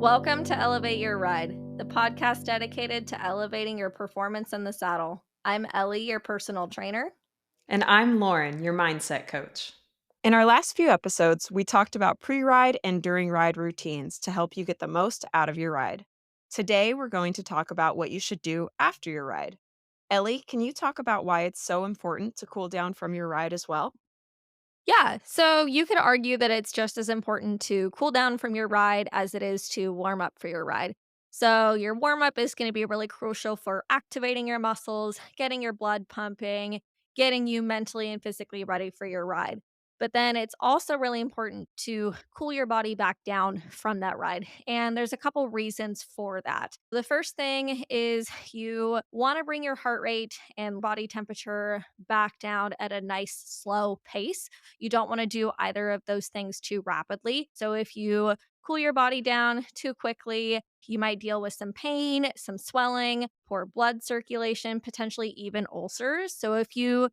Welcome to Elevate Your Ride, the podcast dedicated to elevating your performance in the saddle. I'm Ellie, your personal trainer. And I'm Lauren, your mindset coach. In our last few episodes, we talked about pre ride and during ride routines to help you get the most out of your ride. Today, we're going to talk about what you should do after your ride. Ellie, can you talk about why it's so important to cool down from your ride as well? Yeah, so you could argue that it's just as important to cool down from your ride as it is to warm up for your ride. So, your warm up is going to be really crucial for activating your muscles, getting your blood pumping, getting you mentally and physically ready for your ride. But then it's also really important to cool your body back down from that ride. And there's a couple reasons for that. The first thing is you want to bring your heart rate and body temperature back down at a nice, slow pace. You don't want to do either of those things too rapidly. So if you cool your body down too quickly, you might deal with some pain, some swelling, poor blood circulation, potentially even ulcers. So if you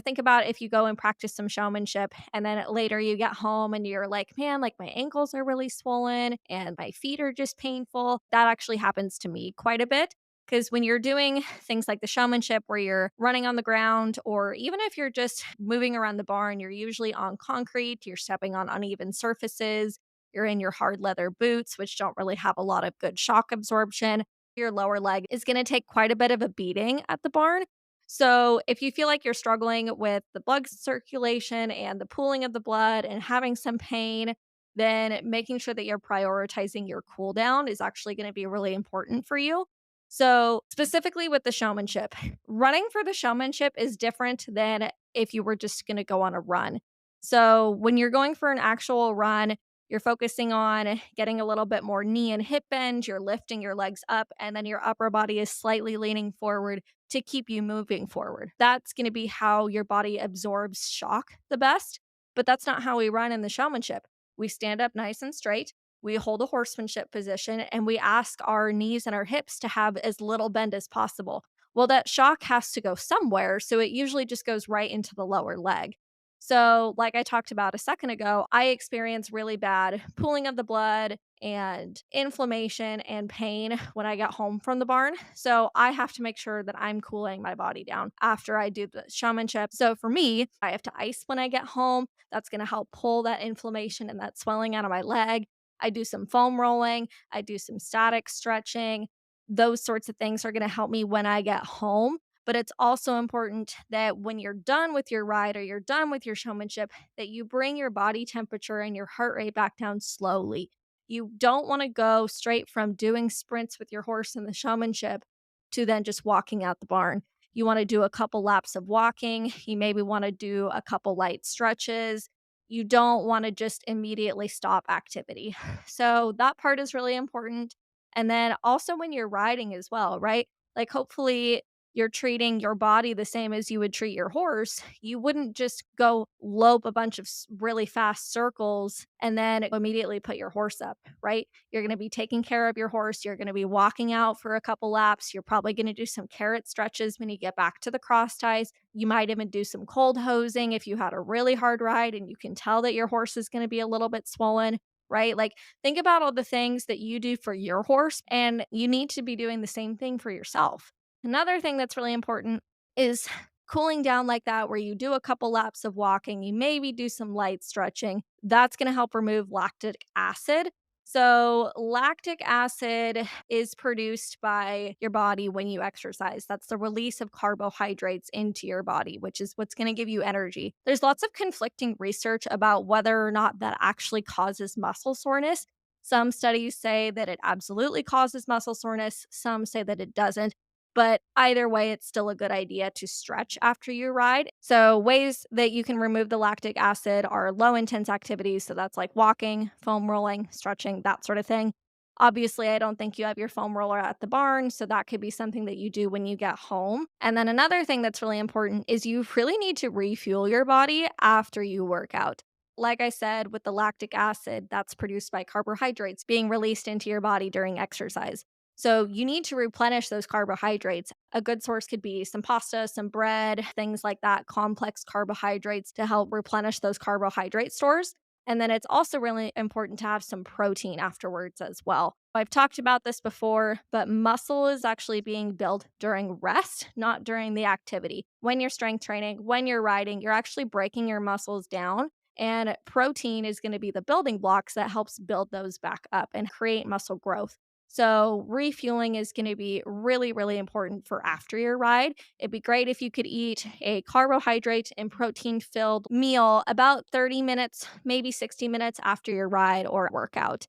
think about if you go and practice some showmanship and then later you get home and you're like, man, like my ankles are really swollen and my feet are just painful. That actually happens to me quite a bit. Because when you're doing things like the showmanship where you're running on the ground, or even if you're just moving around the barn, you're usually on concrete, you're stepping on uneven surfaces, you're in your hard leather boots, which don't really have a lot of good shock absorption. Your lower leg is going to take quite a bit of a beating at the barn. So, if you feel like you're struggling with the blood circulation and the pooling of the blood and having some pain, then making sure that you're prioritizing your cool down is actually going to be really important for you. So, specifically with the showmanship, running for the showmanship is different than if you were just going to go on a run. So, when you're going for an actual run, you're focusing on getting a little bit more knee and hip bend, you're lifting your legs up, and then your upper body is slightly leaning forward to keep you moving forward. That's going to be how your body absorbs shock the best. But that's not how we run in the showmanship. We stand up nice and straight. We hold a horsemanship position and we ask our knees and our hips to have as little bend as possible. Well, that shock has to go somewhere. So it usually just goes right into the lower leg. So, like I talked about a second ago, I experience really bad pooling of the blood and inflammation and pain when I get home from the barn. So, I have to make sure that I'm cooling my body down after I do the showmanship. So, for me, I have to ice when I get home. That's going to help pull that inflammation and that swelling out of my leg. I do some foam rolling, I do some static stretching. Those sorts of things are going to help me when I get home. But it's also important that when you're done with your ride or you're done with your showmanship, that you bring your body temperature and your heart rate back down slowly. You don't want to go straight from doing sprints with your horse in the showmanship to then just walking out the barn. You want to do a couple laps of walking. You maybe want to do a couple light stretches. You don't want to just immediately stop activity. So that part is really important. And then also when you're riding as well, right? Like hopefully you're treating your body the same as you would treat your horse. You wouldn't just go lope a bunch of really fast circles and then immediately put your horse up, right? You're going to be taking care of your horse. You're going to be walking out for a couple laps. You're probably going to do some carrot stretches when you get back to the cross ties. You might even do some cold hosing if you had a really hard ride and you can tell that your horse is going to be a little bit swollen. Right? Like, think about all the things that you do for your horse, and you need to be doing the same thing for yourself. Another thing that's really important is cooling down like that, where you do a couple laps of walking, you maybe do some light stretching. That's going to help remove lactic acid. So, lactic acid is produced by your body when you exercise. That's the release of carbohydrates into your body, which is what's going to give you energy. There's lots of conflicting research about whether or not that actually causes muscle soreness. Some studies say that it absolutely causes muscle soreness, some say that it doesn't. But either way, it's still a good idea to stretch after you ride. So, ways that you can remove the lactic acid are low intense activities. So, that's like walking, foam rolling, stretching, that sort of thing. Obviously, I don't think you have your foam roller at the barn. So, that could be something that you do when you get home. And then another thing that's really important is you really need to refuel your body after you work out. like I said, with the lactic acid that's produced by carbohydrates being released into your body during exercise. So you need to replenish those carbohydrates. A good source could be some pasta, some bread, things like that, complex carbohydrates to help replenish those carbohydrate stores. And then it's also really important to have some protein afterwards as well. I've talked about this before, but muscle is actually being built during rest, not during the activity. When you're strength training, when you're riding, you're actually breaking your muscles down. And protein is going to be the building blocks that helps build those back up and create muscle growth. So, refueling is going to be really, really important for after your ride. It'd be great if you could eat a carbohydrate and protein filled meal about 30 minutes, maybe 60 minutes after your ride or workout.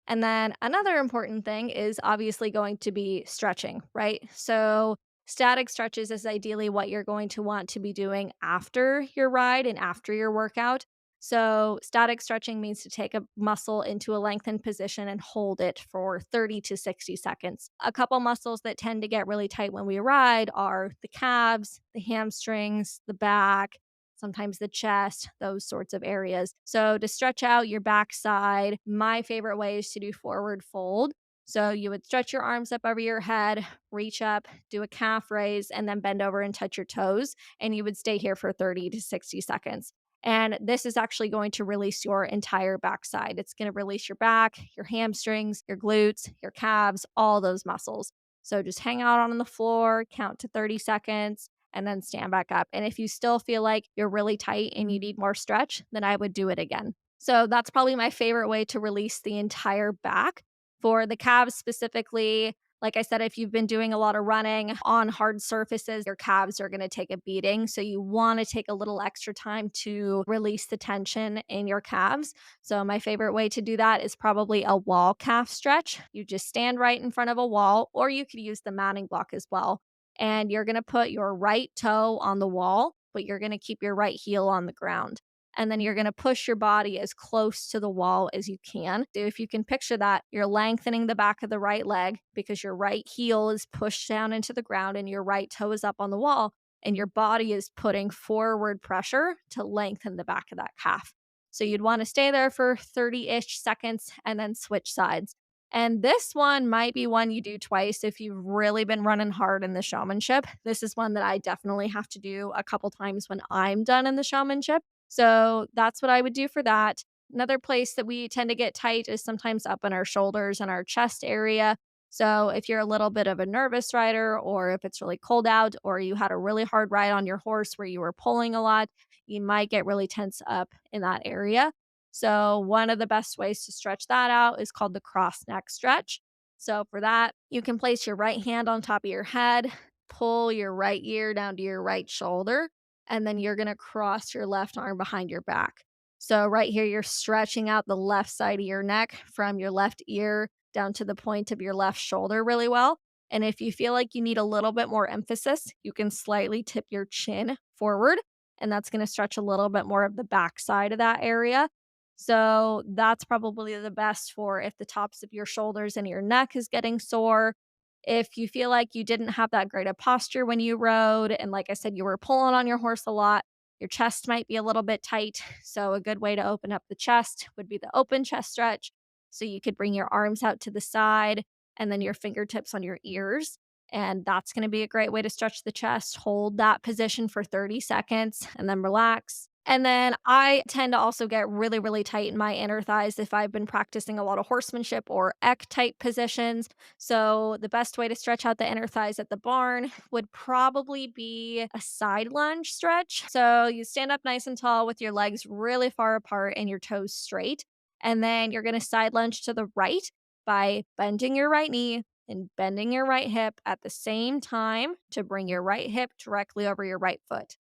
And then another important thing is obviously going to be stretching, right? So, static stretches is ideally what you're going to want to be doing after your ride and after your workout. So, static stretching means to take a muscle into a lengthened position and hold it for 30 to 60 seconds. A couple muscles that tend to get really tight when we ride are the calves, the hamstrings, the back, sometimes the chest, those sorts of areas. So, to stretch out your backside, my favorite way is to do forward fold. So, you would stretch your arms up over your head, reach up, do a calf raise, and then bend over and touch your toes. And you would stay here for 30 to 60 seconds. And this is actually going to release your entire backside. It's going to release your back, your hamstrings, your glutes, your calves, all those muscles. So just hang out on the floor, count to 30 seconds, and then stand back up. And if you still feel like you're really tight and you need more stretch, then I would do it again. So that's probably my favorite way to release the entire back. For the calves specifically, like I said, if you've been doing a lot of running on hard surfaces, your calves are going to take a beating. So you want to take a little extra time to release the tension in your calves. So my favorite way to do that is probably a wall calf stretch. You just stand right in front of a wall, or you could use the mounting block as well. And you're going to put your right toe on the wall, but you're going to keep your right heel on the ground. And then you're going to push your body as close to the wall as you can. So if you can picture that, you're lengthening the back of the right leg because your right heel is pushed down into the ground and your right toe is up on the wall, and your body is putting forward pressure to lengthen the back of that calf. So you'd want to stay there for 30 ish seconds and then switch sides. And this one might be one you do twice if you've really been running hard in the showmanship. This is one that I definitely have to do a couple times when I'm done in the showmanship. So that's what I would do for that. Another place that we tend to get tight is sometimes up in our shoulders and our chest area. So if you're a little bit of a nervous rider, or if it's really cold out, or you had a really hard ride on your horse where you were pulling a lot, you might get really tense up in that area. So one of the best ways to stretch that out is called the cross neck stretch. So for that, you can place your right hand on top of your head, pull your right ear down to your right shoulder, and then you're going to cross your left arm behind your back. So right here, you're stretching out the left side of your neck from your left ear down to the point of your left shoulder really well. And if you feel like you need a little bit more emphasis, you can slightly tip your chin forward, and that's going to stretch a little bit more of the back side of that area. So that's probably the best for if the tops of your shoulders and your neck is getting sore. If you feel like you didn't have that great of posture when you rode, and like I said, you were pulling on your horse a lot, your chest might be a little bit tight. So, a good way to open up the chest would be the open chest stretch. So, you could bring your arms out to the side and then your fingertips on your ears. And that's going to be a great way to stretch the chest. Hold that position for 30 seconds and then relax. And then I tend to also get really, really tight in my inner thighs if I've been practicing a lot of horsemanship or eck type positions. So, the best way to stretch out the inner thighs at the barn would probably be a side lunge stretch. So, you stand up nice and tall with your legs really far apart and your toes straight. And then you're going to side lunge to the right by bending your right knee and bending your right hip at the same time to bring your right hip directly over your right foot.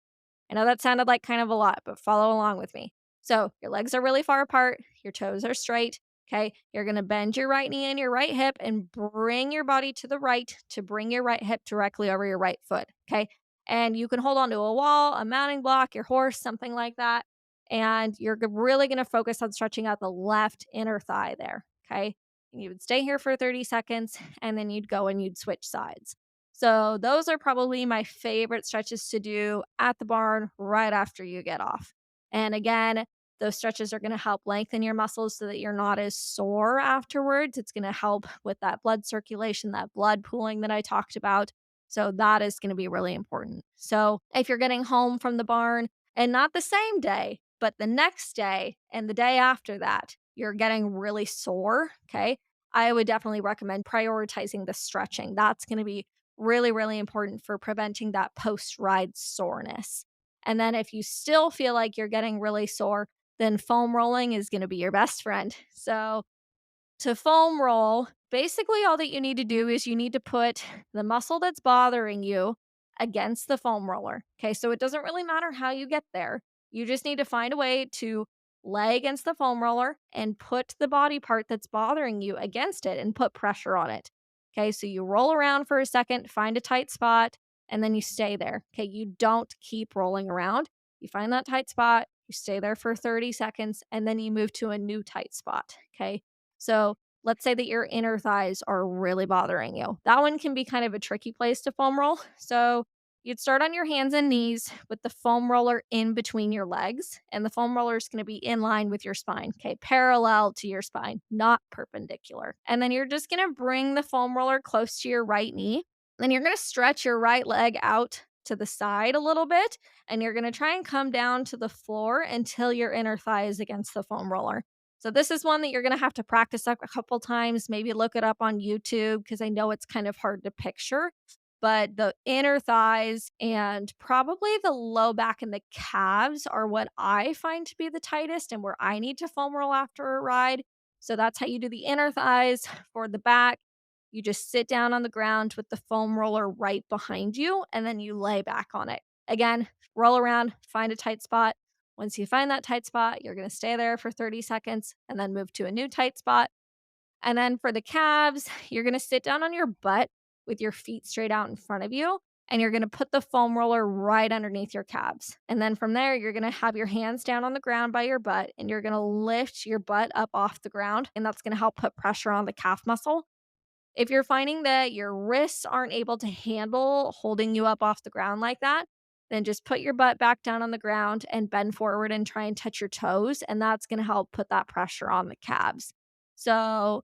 I know that sounded like kind of a lot, but follow along with me. So your legs are really far apart, your toes are straight. Okay. You're going to bend your right knee and your right hip and bring your body to the right to bring your right hip directly over your right foot. Okay. And you can hold on to a wall, a mounting block, your horse, something like that. And you're really going to focus on stretching out the left inner thigh there. Okay. And you would stay here for 30 seconds and then you'd go and you'd switch sides. So those are probably my favorite stretches to do at the barn right after you get off. And again, Those stretches are going to help lengthen your muscles so that you're not as sore afterwards. It's going to help with that blood circulation, that blood pooling that I talked about. So that is going to be really important. So if you're getting home from the barn and not the same day, but the next day and the day after that, you're getting really sore, okay? I would definitely recommend prioritizing the stretching. That's going to be really, really important for preventing that post ride soreness. And then if you still feel like you're getting really sore, then foam rolling is going to be your best friend. So to foam roll, basically all that you need to do is you need to put the muscle that's bothering you against the foam roller. Okay, so it doesn't really matter how you get there. You just need to find a way to lay against the foam roller and put the body part that's bothering you against it and put pressure on it. Okay, so you roll around for a second, find a tight spot, and then you stay there. Okay, you don't keep rolling around. You find that tight spot, you stay there for 30 seconds, and then you move to a new tight spot. Okay, so let's say that your inner thighs are really bothering you. That one can be kind of a tricky place to foam roll. So you'd start on your hands and knees with the foam roller in between your legs, and the foam roller is going to be in line with your spine, okay, parallel to your spine, not perpendicular. And then you're just going to bring the foam roller close to your right knee. Then you're going to stretch your right leg out to the side a little bit, and you're going to try and come down to the floor until your inner thigh is against the foam roller. So this is one that you're gonna have to practice a couple times, maybe look it up on YouTube because I know it's kind of hard to picture. But the inner thighs and probably the low back and the calves are what I find to be the tightest and where I need to foam roll after a ride. So that's how you do the inner thighs. For the back, you just sit down on the ground with the foam roller right behind you and then you lay back on it. Again, roll around, find a tight spot. Once you find that tight spot, you're going to stay there for 30 seconds and then move to a new tight spot. And then for the calves, you're going to sit down on your butt with your feet straight out in front of you. And you're going to put the foam roller right underneath your calves. And then from there, you're going to have your hands down on the ground by your butt and you're going to lift your butt up off the ground. And that's going to help put pressure on the calf muscle. If you're finding that your wrists aren't able to handle holding you up off the ground like that, then just put your butt back down on the ground and bend forward and try and touch your toes. And that's going to help put that pressure on the calves. So,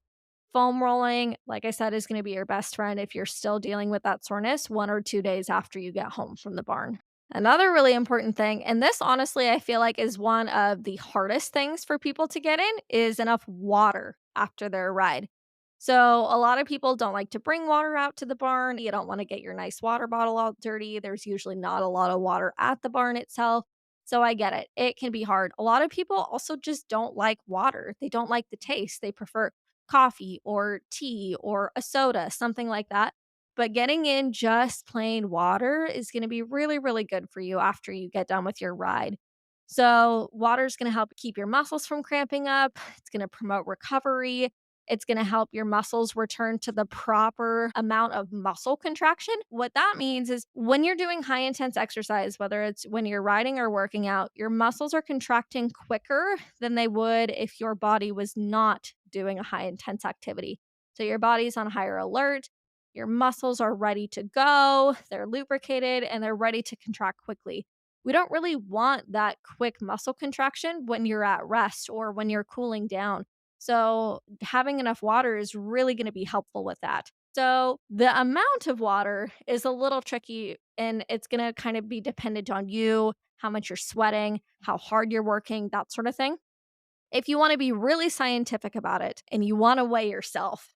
foam rolling, like I said, is going to be your best friend if you're still dealing with that soreness 1 or 2 days after you get home from the barn. Another really important thing, and this honestly, I feel like is one of the hardest things for people to get in, is enough water after their ride. So, a lot of people don't like to bring water out to the barn. You don't want to get your nice water bottle all dirty. There's usually not a lot of water at the barn itself. So, I get it. It can be hard. A lot of people also just don't like water. They don't like the taste. They prefer coffee or tea or a soda, something like that. But getting in just plain water is going to be really, really good for you after you get done with your ride. So, water is going to help keep your muscles from cramping up. It's going to promote recovery. It's going to help your muscles return to the proper amount of muscle contraction. What that means is when you're doing high intense exercise, whether it's when you're riding or working out, your muscles are contracting quicker than they would if your body was not doing a high intense activity. So your body's on higher alert. Your muscles are ready to go, they're lubricated, and they're ready to contract quickly. We don't really want that quick muscle contraction when you're at rest or when you're cooling down. So, having enough water is really going to be helpful with that. So, the amount of water is a little tricky and it's going to kind of be dependent on you, how much you're sweating, how hard you're working, that sort of thing. If you want to be really scientific about it and you want to weigh yourself,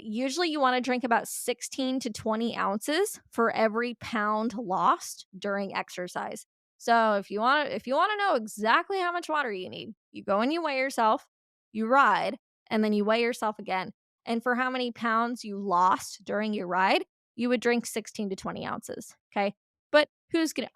usually you want to drink about 16 to 20 ounces for every pound lost during exercise. So if you want to know exactly how much water you need, you go and you weigh yourself, you ride, and then you weigh yourself again. And for how many pounds you lost during your ride, you would drink 16 to 20 ounces. Okay. But who's gonna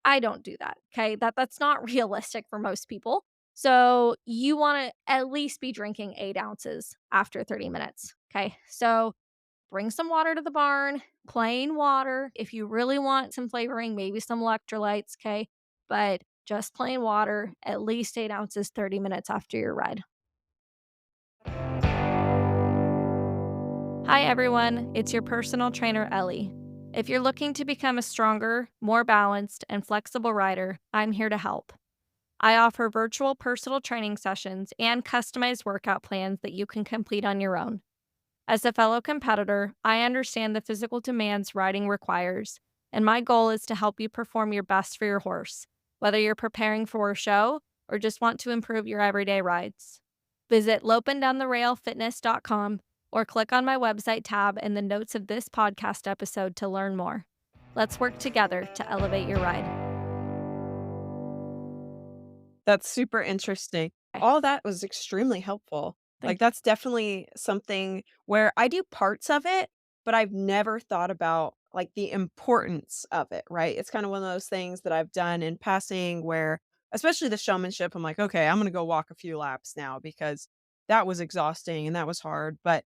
I don't do that. Okay. That's not realistic for most people. So you want to at least be drinking 8 ounces after 30 minutes. Okay. So bring some water to the barn, plain water. If you really want some flavoring, maybe some electrolytes. Okay. But just plain water, at least 8 ounces, 30 minutes after your ride. Hi, everyone. It's your personal trainer, Ellie. If you're looking to become a stronger, more balanced, and flexible rider, I'm here to help. I offer virtual personal training sessions and customized workout plans that you can complete on your own. As a fellow competitor, I understand the physical demands riding requires, and my goal is to help you perform your best for your horse, whether you're preparing for a show or just want to improve your everyday rides. Visit lopindowntherailfitness.com or click on my website tab in the notes of this podcast episode to learn more. Let's work together to elevate your ride. That's super interesting. Okay, All that was extremely helpful. Like, thank you. that's definitely something where I do parts of it, but I've never thought about, like, the importance of it, right? It's kinda one of those things that I've done in passing where especially the showmanship, I'm like, "Okay, I'm gonna go walk a few laps now," because that was exhausting and that was hard, but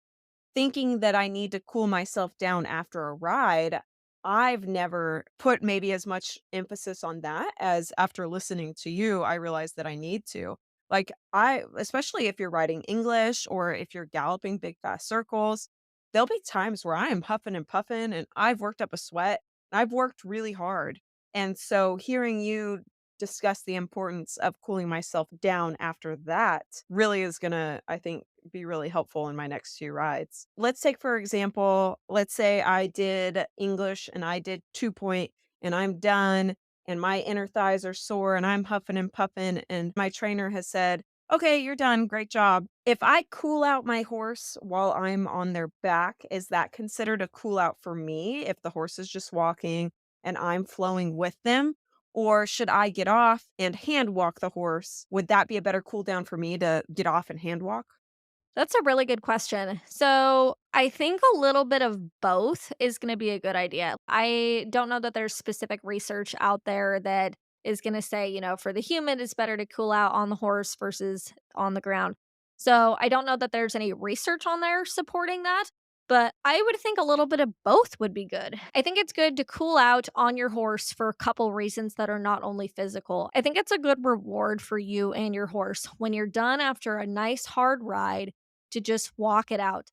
thinking that I need to cool myself down after a ride, I've never put maybe as much emphasis on that as after listening to you, I realized that I need to. Like, I especially if you're riding English or if you're galloping big fast circles, there'll be times where I am huffing and puffing and I've worked up a sweat. I've worked really hard. And so hearing you discuss the importance of cooling myself down after that really is gonna, I think, be really helpful in my next few rides. Let's take, for example, let's say I did English and I did 2 point and I'm done and my inner thighs are sore and I'm huffing and puffing and my trainer has said, "Okay, you're done. Great job." If I cool out my horse while I'm on their back, is that considered a cool out for me if the horse is just walking and I'm flowing with them? Or should I get off and hand walk the horse? Would that be a better cool down for me to get off and hand walk? That's a really good question. So, I think a little bit of both is going to be a good idea. I don't know that there's specific research out there that is going to say, for the human, it's better to cool out on the horse versus on the ground. So, I don't know that there's any research on there supporting that, but I would think a little bit of both would be good. I think it's good to cool out on your horse for a couple reasons that are not only physical. I think it's a good reward for you and your horse when you're done after a nice hard ride to just walk it out.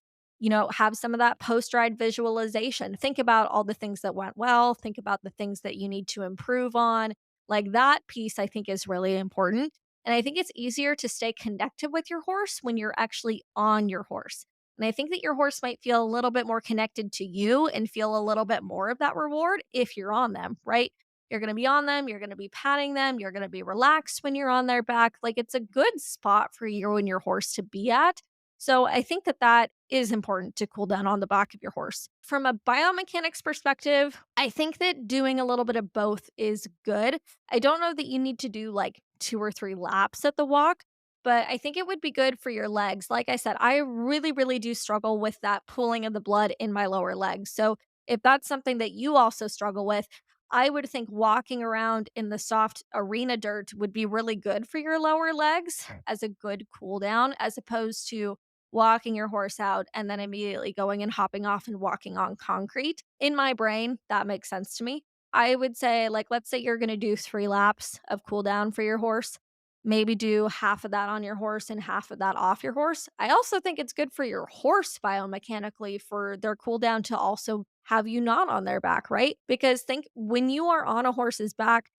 Have some of that post ride visualization. Think about all the things that went well. Think about the things that you need to improve on. Like that piece, I think, is really important. And I think it's easier to stay connected with your horse when you're actually on your horse. And I think that your horse might feel a little bit more connected to you and feel a little bit more of that reward if you're on them, right? You're going to be on them. You're going to be patting them. You're going to be relaxed when you're on their back. Like it's a good spot for you and your horse to be at. So I think that that is important to cool down on the back of your horse. From a biomechanics perspective, I think that doing a little bit of both is good. I don't know that you need to do like 2 or 3 laps at the walk, but I think it would be good for your legs. Like I said, I really, really do struggle with that pooling of the blood in my lower legs. So if that's something that you also struggle with, I would think walking around in the soft arena dirt would be really good for your lower legs as a good cool down, as opposed to walking your horse out and then immediately going and hopping off and walking on concrete. In my brain, that makes sense to me. I would say, like, let's say you're going to do 3 laps of cool down for your horse. Maybe do half of that on your horse and half of that off your horse. I also think it's good for your horse biomechanically for their cool down to also have you not on their back, right? Because think when you are on a horse's back,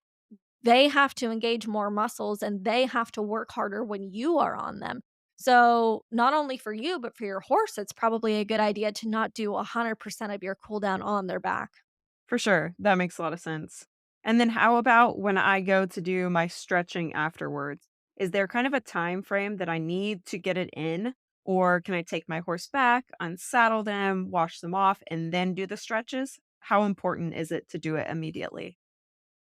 they have to engage more muscles and they have to work harder when you are on them. So, not only for you, but for your horse, it's probably a good idea to not do 100% of your cool down on their back. For sure, that makes a lot of sense. And then how about when I go to do my stretching afterwards? Is there kind of a time frame that I need to get it in? Or can I take my horse back, unsaddle them, wash them off, and then do the stretches? How important is it to do it immediately?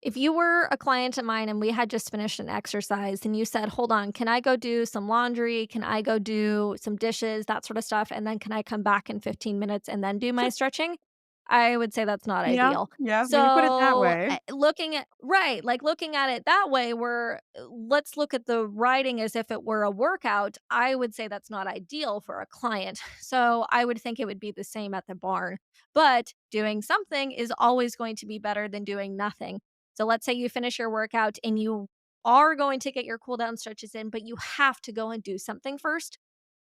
If you were a client of mine and we had just finished an exercise and you said, hold on, can I go do some laundry? Can I go do some dishes, that sort of stuff? And then can I come back in 15 minutes and then do my stretching? I would say that's not Yeah, ideal. yeah, when you put it that So, way. looking at, right, like looking at it that way, where let's look at the writing as if it were a workout. I would say that's not ideal for a client. So, I would think it would be the same at the barn. But doing something is always going to be better than doing nothing. So let's say you finish your workout and you are going to get your cool down stretches in, but you have to go and do something first.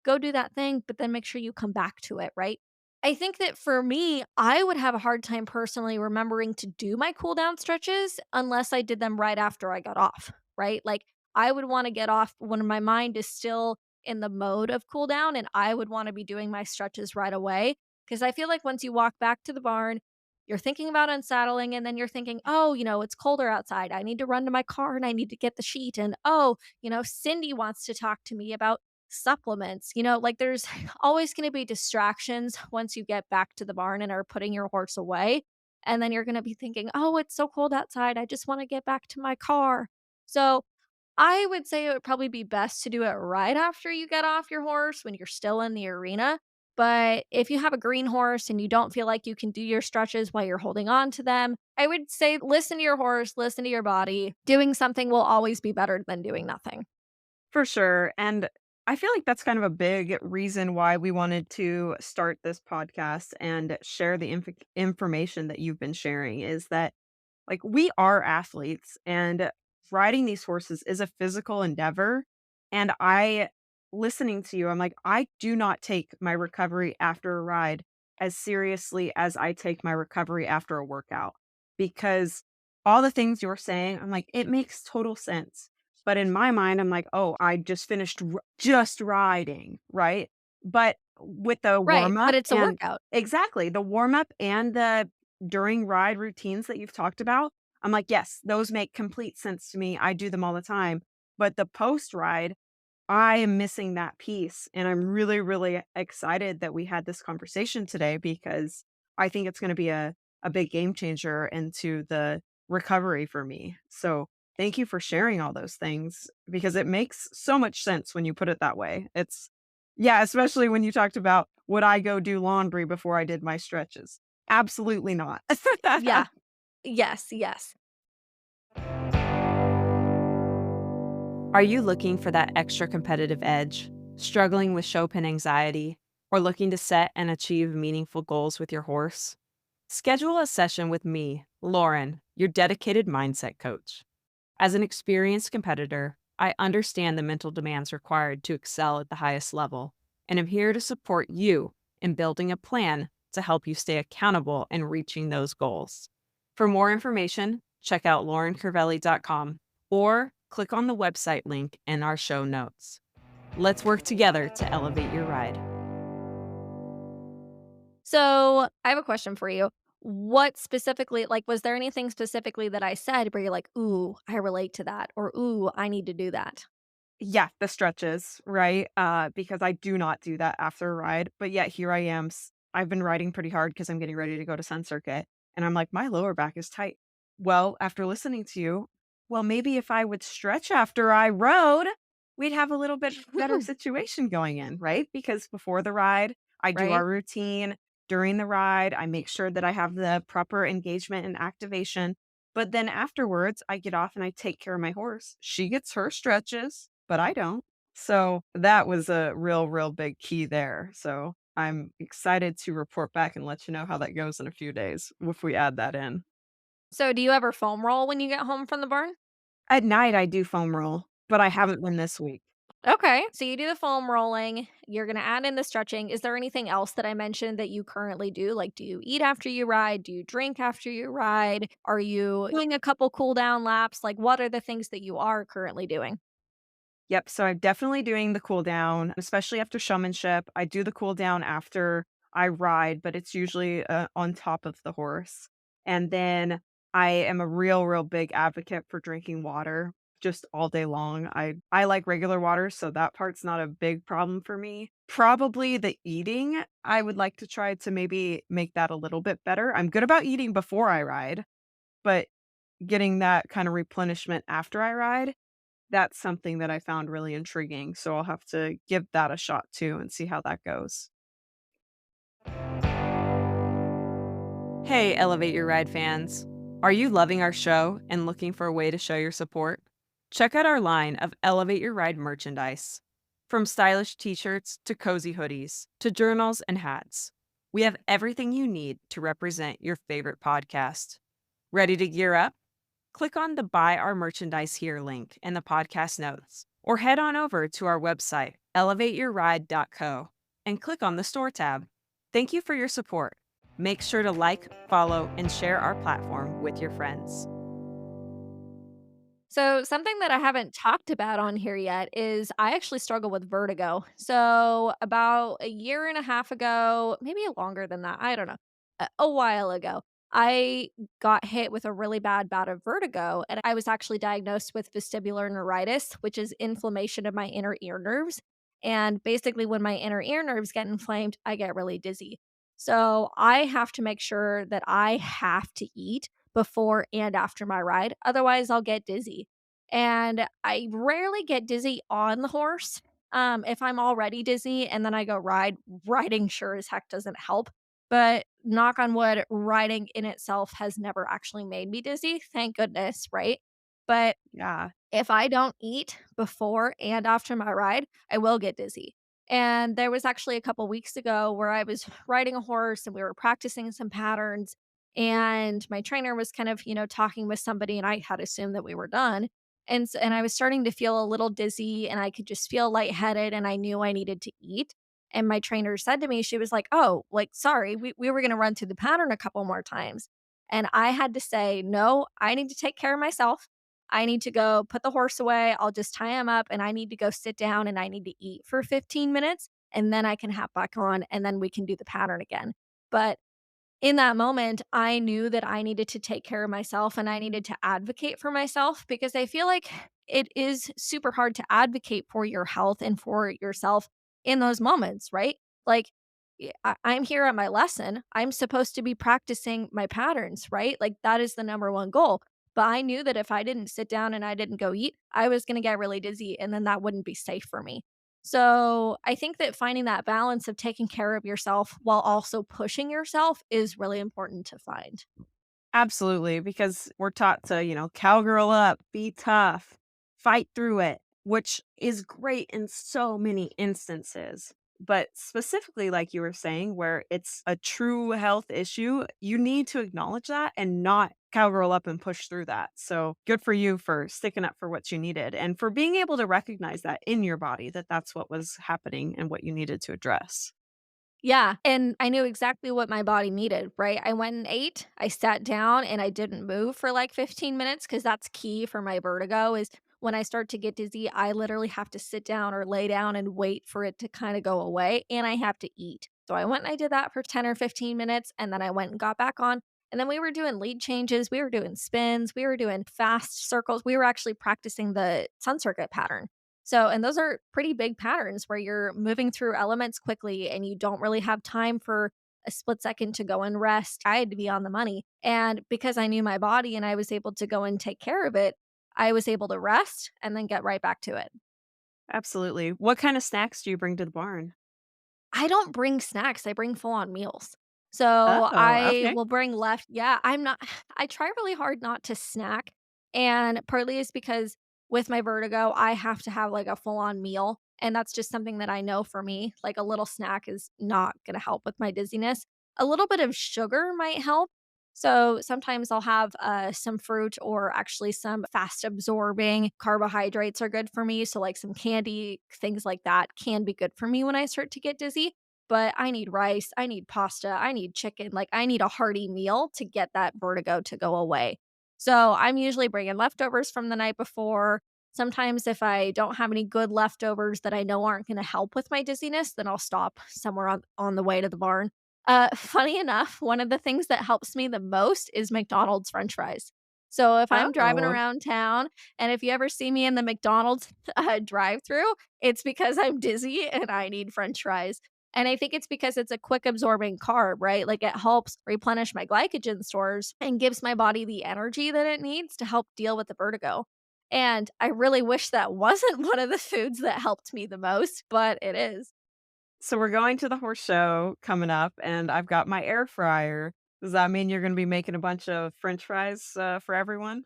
Go do that thing, but then make sure you come back to it, right? I think that for me, I would have a hard time personally remembering to do my cool down stretches unless I did them right after I got off, right? Like I would want to get off when my mind is still in the mode of cool down, and I would want to be doing my stretches right away. Because I feel like once you walk back to the barn, you're thinking about unsaddling, and then you're thinking, oh, it's colder outside. I need to run to my car and I need to get the sheet. And oh, Cindy wants to talk to me about supplements. Like there's always going to be distractions once you get back to the barn and are putting your horse away. And then you're going to be thinking, oh, it's so cold outside. I just want to get back to my car. So I would say it would probably be best to do it right after you get off your horse when you're still in the arena. But if you have a green horse and you don't feel like you can do your stretches while you're holding on to them, I would say listen to your horse, listen to your body. Doing something will always be better than doing nothing. For sure. And I feel like that's kind of a big reason why we wanted to start this podcast and share the information that you've been sharing is that like we are athletes and riding these horses is a physical endeavor. And listening to you, I'm like, I do not take my recovery after a ride as seriously as I take my recovery after a workout because all the things you're saying, I'm like, it makes total sense. But in my mind, I'm like, oh, I just finished just riding, right? But with the Right. warm But up it's a and workout. exactly the warm up and the during ride routines that you've talked about, I'm like, yes, those make complete sense to me. I do them all the time. But the post ride, I am missing that piece. And I'm really, really excited that we had this conversation today because I think it's going to be a big game changer into the recovery for me. So thank you for sharing all those things because it makes so much sense when you put it that way. Yeah, especially when you talked about would I go do laundry before I did my stretches? Absolutely not. Yeah. Yes. Yes. Are you looking for that extra competitive edge, struggling with show pin anxiety, or looking to set and achieve meaningful goals with your horse? Schedule a session with me, Lauren, your dedicated mindset coach. As an experienced competitor, I understand the mental demands required to excel at the highest level, and am here to support you in building a plan to help you stay accountable in reaching those goals. For more information, check out laurencervelli.com or click on the website link in our show notes. Let's work together to elevate your ride. So I have a question for you. What specifically, like, was there anything specifically that I said where you're like, ooh, I relate to that, or ooh, I need to do that? Yeah, the stretches, right? Because I do not do that after a ride, but yet here I am. I've been riding pretty hard because I'm getting ready to go to Sun Circuit, and I'm like, my lower back is tight. Well, after listening to you, well, maybe if I would stretch after I rode, we'd have a little bit better situation going in, right? Because before the ride, I do Right? our routine. During the ride, I make sure that I have the proper engagement and activation. But then afterwards, I get off and I take care of my horse. She gets her stretches, but I don't. So that was a real, real big key there. So I'm excited to report back and let you know how that goes in a few days if we add that in. So do you ever foam roll when you get home from the barn? At night, I do foam roll, but I haven't been this week. Okay. So you do the foam rolling, you're going to add in the stretching. Is there anything else that I mentioned that you currently do? Like, do you eat after you ride? Do you drink after you ride? Are you doing a couple cool down laps? Like, what are the things that you are currently doing? Yep. So I'm definitely doing the cool down, especially after showmanship. I do the cool down after I ride, but it's usually on top of the horse. And then I am a real, real big advocate for drinking water just all day long. I like regular water, so that part's not a big problem for me. Probably the eating, I would like to try to maybe make that a little bit better. I'm good about eating before I ride, but getting that kind of replenishment after I ride that's something that I found really intriguing, so I'll have to give that a shot too and see how that goes. Hey, Elevate Your Ride fans. Are you loving our show and looking for a way to show your support? Check out our line of Elevate Your Ride merchandise. From stylish t shirts to cozy hoodies to journals and hats, we have everything you need to represent your favorite podcast. Ready to gear up? Click on the Buy Our Merchandise Here link in the podcast notes, or head on over to our website, elevateyourride.co, and click on the Store tab. Thank you for your support. Make sure to like, follow, and share our platform with your friends. So, something that I haven't talked about on here yet is I actually struggle with vertigo. So, about a year and a half ago, maybe longer than that, I don't know, a while ago, I got hit with a really bad bout of vertigo. And I was actually diagnosed with vestibular neuritis, which is inflammation of my inner ear nerves. And basically, when my inner ear nerves get inflamed, I get really dizzy. So, I have to make sure that I have to eat before and after my ride. Otherwise, I'll get dizzy. And I rarely get dizzy on the horse. If I'm already dizzy and then I go ride, riding sure as heck doesn't help. But knock on wood, riding in itself has never actually made me dizzy. Thank goodness, right? But Yeah. if I don't eat before and after my ride, I will get dizzy. And there was actually a couple weeks ago where I was riding a horse and we were practicing some patterns and my trainer was kind of, talking with somebody and I had assumed that we were done. And I was starting to feel a little dizzy and I could just feel lightheaded and I knew I needed to eat. And my trainer said to me, she was like, "Oh, like sorry, we were going to run through the pattern a couple more times." And I had to say, "No, I need to take care of myself. I need to go put the horse away. I'll just tie him up and I need to go sit down and I need to eat for 15 minutes and then I can hop back on and then we can do the pattern again." But in that moment, I knew that I needed to take care of myself and I needed to advocate for myself because I feel like it is super hard to advocate for your health and for yourself in those moments, right? Like, I'm here at my lesson. I'm supposed to be practicing my patterns, right? Like, that is the number one goal. But I knew that if I didn't sit down and I didn't go eat, I was going to get really dizzy and then that wouldn't be safe for me. So, I think that finding that balance of taking care of yourself while also pushing yourself is really important to find. Absolutely, because we're taught to, cowgirl up, be tough, fight through it, which is great in so many instances. But specifically, like you were saying, where it's a true health issue, you need to acknowledge that and not cowgirl up and push through that. So good for you for sticking up for what you needed and for being able to recognize that in your body that that's what was happening and what you needed to address. Yeah, and I knew exactly what my body needed, right? I went and ate, I sat down, and I didn't move for, like, 15 minutes because that's key for my vertigo is when I start to get dizzy, I literally have to sit down or lay down and wait for it to kinda go away, and I have to eat. So I went and I did that for 10 or 15 minutes, and then I went and got back on, and then we were doing lead changes, we were doing spins, we were doing fast circles, we were actually practicing the sun circuit pattern. So, and those are pretty big patterns where you're moving through elements quickly and you don't really have time for a split second to go and rest. I had to be on the money. And because I knew my body and I was able to go and take care of it, I was able to rest and then get right back to it. Absolutely. What kind of snacks do you bring to the barn? I don't bring snacks, I bring full on meals. So, Oh, I okay. will bring left yeah, I'm not I try really hard not to snack, and partly is because with my vertigo, I have to have, like, a full on meal, and that's just something that I know for me, like, a little snack is not gonna help with my dizziness. A little bit of sugar might help, so sometimes I'll have, some fruit or actually some fast absorbing carbohydrates are good for me, so, like, some candy, things like that can be good for me when I start to get dizzy, but I need rice, I need pasta, I need chicken, like, I need a hearty meal to get that vertigo to go away. So, I'm usually bringing leftovers from the night before. Sometimes if I don't have any good leftovers that I know aren't gonna help with my dizziness, then I'll stop somewhere on the way to the barn. Funny enough, one of the things that helps me the most is McDonald's french fries. So, if I'm driving Oh, around town, and if you ever see me in the McDonald's, drive-through, it's because I'm dizzy and I need french fries. And I think it's because it's a quick absorbing carb, right? Like it helps replenish my glycogen stores and gives my body the energy that it needs to help deal with the vertigo. And I really wish that wasn't one of the foods that helped me the most, but it is. so we're going to the horse show coming up, and I've got my air fryer. Does that mean you're gonna be making a bunch of french fries, for everyone?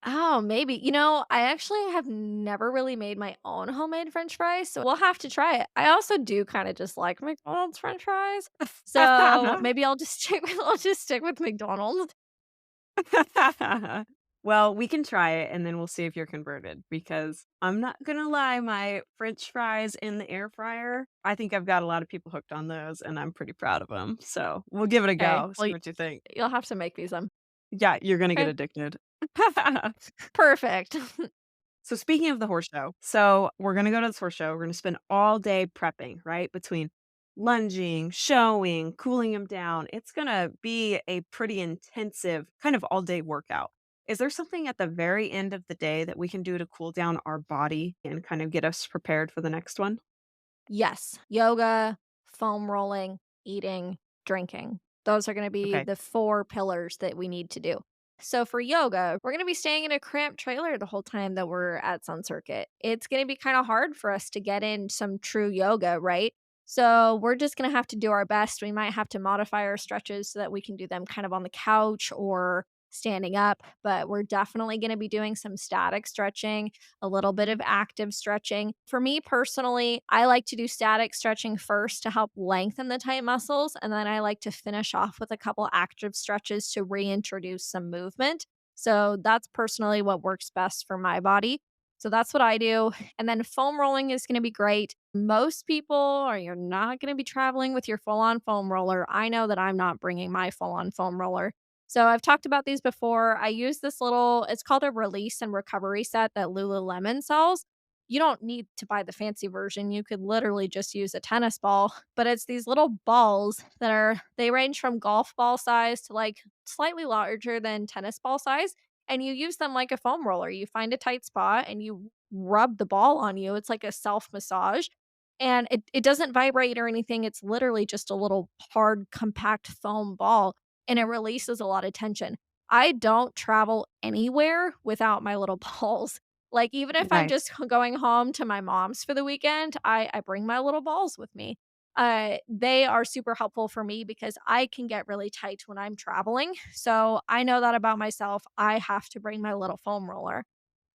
Oh, maybe. I actually have never really made my own homemade french fries, so we'll have to try it. I also do kinda just like McDonald's french fries, so maybe I'll just stick with McDonald's. Well, we can try it, and then we'll see if you're converted, because I'm not gonna lie, my french fries in the air fryer, I think I've got a lot of people hooked on those, and I'm pretty proud of them. So, we'll give it a Okay, go, well, see what you think. you'll have to make me some. Yeah, you're gonna get Okay. addicted. Perfect. So speaking of the horse show, so we're gonna go to this horse show. We're gonna spend all day prepping, right? Between lunging, showing, cooling him down. It's gonna be a pretty intensive kind of all day workout. Is there something at the very end of the day that we can do to cool down our body and kind of get us prepared for the next one? Yes, yoga, foam rolling, eating, drinking. Those are going to be Okay. the 4 pillars that we need to do. So for yoga, we're going to be staying in a cramped trailer the whole time that we're at Sun Circuit. It's going to be kind of hard for us to get in some true yoga, right? So we're just going to have to do our best. We might have to modify our stretches so that we can do them kind of on the couch or standing up, but we're definitely going to be doing some static stretching, a little bit of active stretching. For me personally, I like to do static stretching first to help lengthen the tight muscles. And then I like to finish off with a couple active stretches to reintroduce some movement. So that's personally what works best for my body. So that's what I do. And then foam rolling is going to be great. Most people are you're not going to be traveling with your full on foam roller. I know that I'm not bringing my full on foam roller. So I've talked about these before. I use this little it's called a release and recovery set that Lululemon sells. You don't need to buy the fancy version. You could literally just use a tennis ball, but it's these little balls that are they range from golf ball size to like slightly larger than tennis ball size, and you use them like a foam roller. You find a tight spot and you rub the ball on you. It's like a self massage. And it doesn't vibrate or anything. It's literally just a little hard, compact foam ball and it releases a lot of tension. I don't travel anywhere without my little balls. Like, even if I'm Nice. just going home to my mom's for the weekend, I bring my little balls with me. They are super helpful for me because I can get really tight when I'm traveling. So I know that about myself. I have to bring my little foam roller.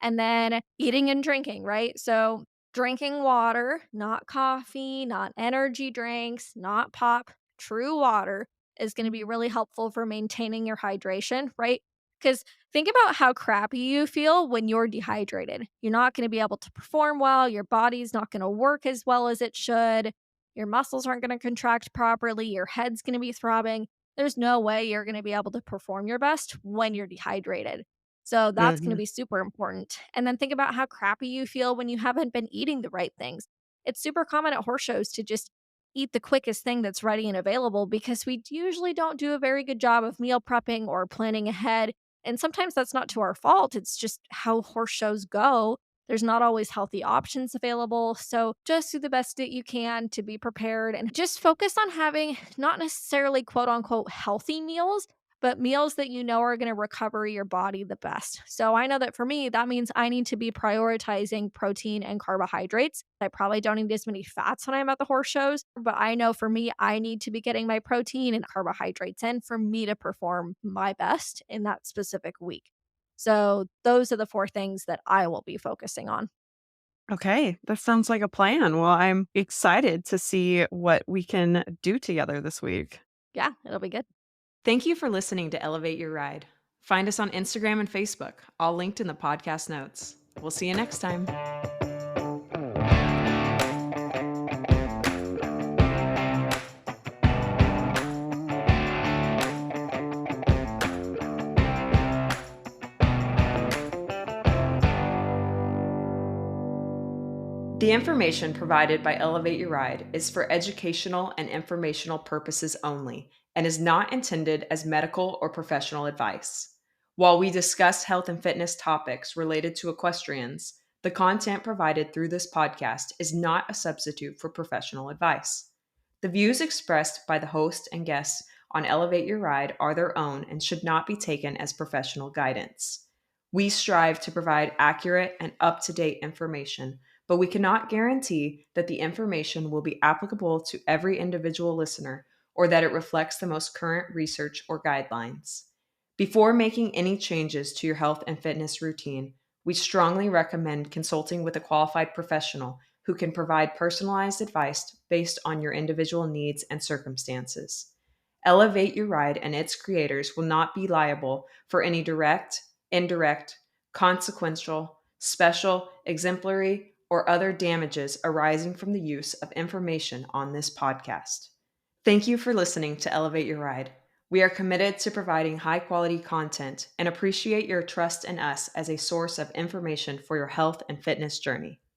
And then eating and drinking, right? So drinking water, not coffee, not energy drinks, not pop, true water is going to be really helpful for maintaining your hydration, right? Because think about how crappy you feel when you're dehydrated. You're not going to be able to perform well. Your body's not going to work as well as it should. Your muscles aren't going to contract properly. Your head's going to be throbbing. There's no way you're going to be able to perform your best when you're dehydrated. So that's going to Mhm. be super important. And then think about how crappy you feel when you haven't been eating the right things. It's super common at horse shows to just eat the quickest thing that's ready and available because we usually don't do a very good job of meal prepping or planning ahead. And sometimes that's not to our fault. It's just how horse shows go. There's not always healthy options available. So just do the best that you can to be prepared and just focus on having not necessarily quote unquote healthy meals, but meals that you know are going to recover your body the best. So I know that for me, that means I need to be prioritizing protein and carbohydrates. I probably don't need as many fats when I'm at the horse shows, but I know for me, I need to be getting my protein and carbohydrates in for me to perform my best in that specific week. So those are the 4 things that I will be focusing on. Okay, that sounds like a plan. Well, I'm excited to see what we can do together this week. Yeah, it'll be good. Thank you for listening to Elevate Your Ride. Find us on Instagram and Facebook, all linked in the podcast notes. We'll see you next time. The information provided by Elevate Your Ride is for educational and informational purposes only and is not intended as medical or professional advice. While we discuss health and fitness topics related to equestrians, the content provided through this podcast is not a substitute for professional advice. The views expressed by the host and guests on Elevate Your Ride are their own and should not be taken as professional guidance. We strive to provide accurate and up to date information, but we cannot guarantee that the information will be applicable to every individual listener or that it reflects the most current research or guidelines. Before making any changes to your health and fitness routine, we strongly recommend consulting with a qualified professional who can provide personalized advice based on your individual needs and circumstances. Elevate Your Ride and its creators will not be liable for any direct, indirect, consequential, special, exemplary, or other damages arising from the use of information on this podcast. Thank you for listening to Elevate Your Ride. We are committed to providing high quality content and appreciate your trust in us as a source of information for your health and fitness journey.